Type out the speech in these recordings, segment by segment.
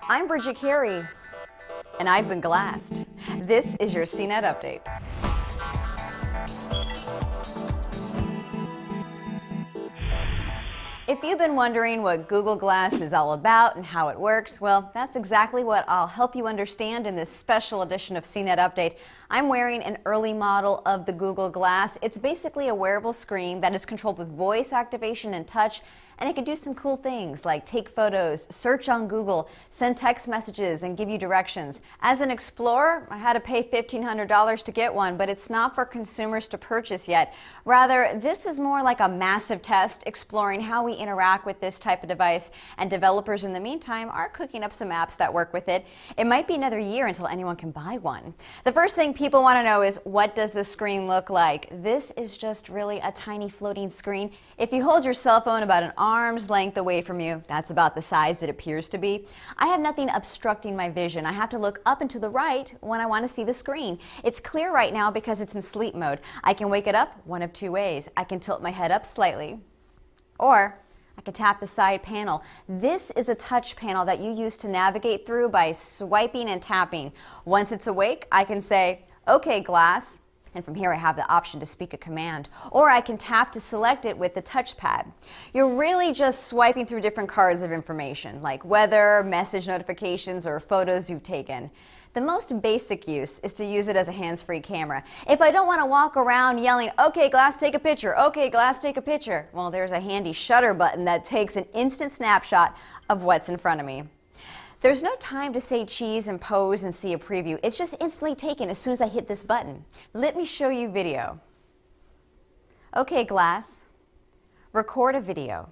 I'm Bridget Carey, and I've been glassed. This is your CNET update. If you've been wondering what Google Glass is all about and how it works, well, that's exactly what I'll help you understand in this special edition of CNET Update. I'm wearing an early model of the Google Glass. It's basically a wearable screen that is controlled with voice activation and touch, and it can do some cool things like take photos, search on Google, send text messages, and give you directions. As an explorer, I had to pay $1,500 to get one, but it's not for consumers to purchase yet. Rather, this is more like a massive test exploring how we interact with this type of device, and developers in the meantime are cooking up some apps that work with it. It might be another year until anyone can buy one. The first thing people want to know is, what does the screen look like? This is just really a tiny floating screen. If you hold your cell phone about an arm's length away from you, that's about the size it appears to be. I have nothing obstructing my vision. I have to look up and to the right when I want to see the screen. It's clear right now because it's in sleep mode. I can wake it up one of two ways. I can tilt my head up slightly, or I can tap the side panel. This is a touch panel that you use to navigate through by swiping and tapping. Once it's awake, I can say, "Okay, glass," and from here I have the option to speak a command. Or I can tap to select it with the touchpad. You're really just swiping through different cards of information, like weather, message notifications, or photos you've taken. The most basic use is to use it as a hands-free camera. If I don't want to walk around yelling, "Okay, glass, take a picture. Okay, glass, take a picture," well, there's a handy shutter button that takes an instant snapshot of what's in front of me. There's no time to say cheese and pose and see a preview. It's just instantly taken as soon as I hit this button. Let me show you video. Okay, glass, record a video.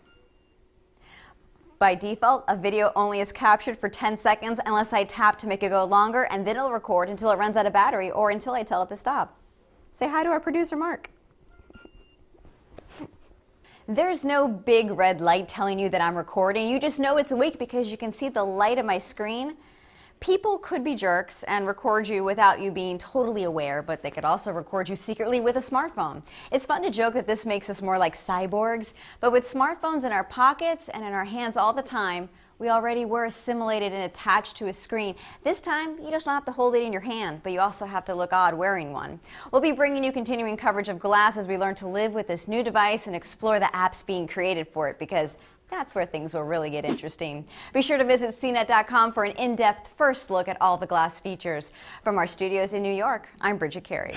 By default, a video only is captured for 10 seconds unless I tap to make it go longer, and then it'll record until it runs out of battery or until I tell it to stop. Say hi to our producer, Mark. There's no big red light telling you that I'm recording. You just know it's awake because you can see the light of my screen. People could be jerks and record you without you being totally aware, but they could also record you secretly with a smartphone. It's fun to joke that this makes us more like cyborgs, but with smartphones in our pockets and in our hands all the time, we already were assimilated and attached to a screen. This time, you just don't have to hold it in your hand, but you also have to look odd wearing one. We'll be bringing you continuing coverage of glass as we learn to live with this new device and explore the apps being created for it, because that's where things will really get interesting. Be sure to visit CNET.com for an in-depth first look at all the glass features. From our studios in New York, I'm Bridget Carey.